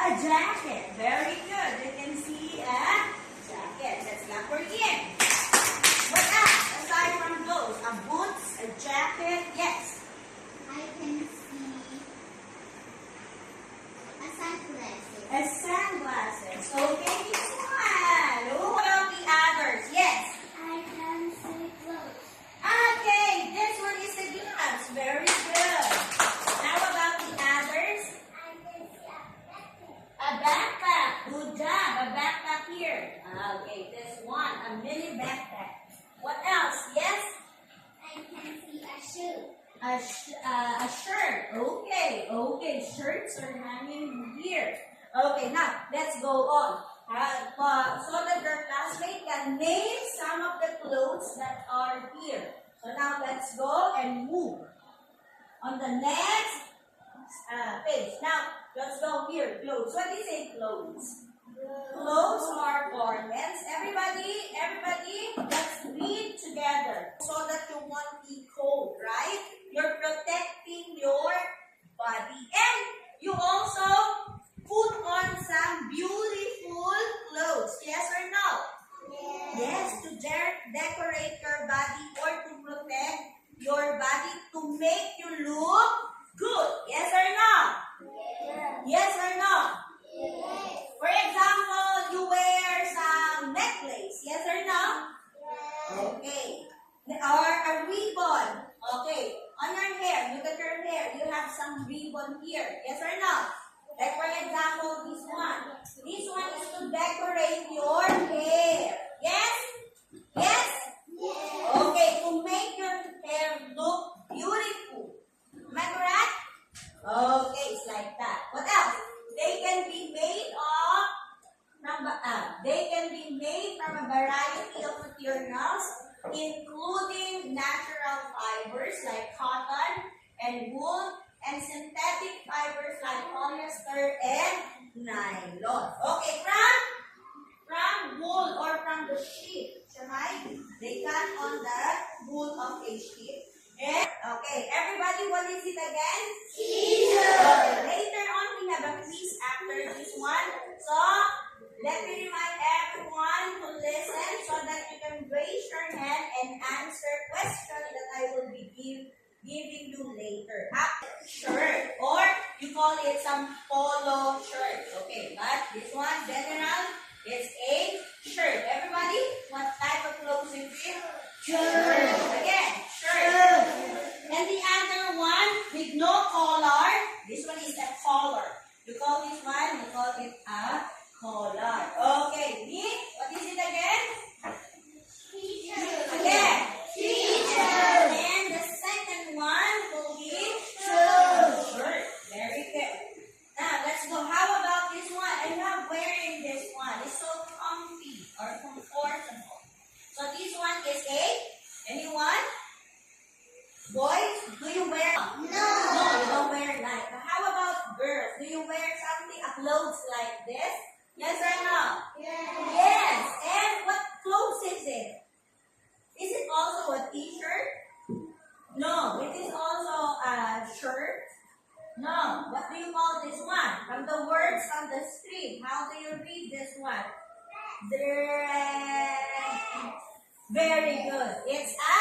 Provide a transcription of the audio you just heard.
A jacket. Very good. You can see a jacket. That's letter E. What else aside from those? A boots, a jacket. Yes. I can see a sunglasses. A sunglasses. Okay, this one. What about the others? Yes. I can see clothes. Okay, this one is the gloves. Very good. How about the others? I can see a jacket. A backpack. Good job. A backpack here. Okay, this one. A mini backpack. What else? Yes? I can see a shoe. A shirt. Okay, okay. Shirts are hanging here. Okay, now let's go on. So that your classmate can name some of the clothes that are here. So now let's go and move on the next page. Now let's go here. Clothes. What is a clothes? Clothes are garments. Everybody, let's read together so that you won't be cold, right? You're protecting your body. And you also put on some beautiful clothes. Yes or no? Yes, to decorate your body or to protect your body to make you look good. Yes or no? Yes or no? For example, you wear some necklace. Yes or no? Okay. Or a ribbon. Okay. On your hair, look at your hair. You have some ribbon here. Yes or no? Like for example, this one. This one is to decorate your hair. Yes? Yes? Okay, to make your hair look beautiful. Am I correct? Okay, it's like that. What else? They can be made from a variety of materials, including natural fibers like cotton and wool, and synthetic fibers like polyester and nylon. Okay, from wool or from the sheep, right? They cut on the wool of a sheep. And, okay, everybody, what is it again? Okay, later on, we have a quiz after this one. So, let me remind everyone to listen so that you can raise your hand and answer questions that I will be giving you later. Shirt, or you call it some polo shirt. Okay, but this one, general, is a shirt. Everybody, what type of clothes is it? Shirt. Again, shirt. And the other one with no collar, this one is a collar. You call this one, you call it a collar. Okay, what is it again? T-shirt. Again, t-shirt. And the second one will be shirt. Very good. Now, let's go. How about this one? I love wearing this one. It's so comfy or comfortable. So this one is anyone? Boys, do you wear? No, you don't wear like. But how about girls? Do you wear something, a clothes like this? Yes or no? Yes. And what clothes is it? Is it also a t-shirt? No, it is also a shirt. No, what do you call this one? From the words on the screen, how do you read this one? Dress. Very good. It's a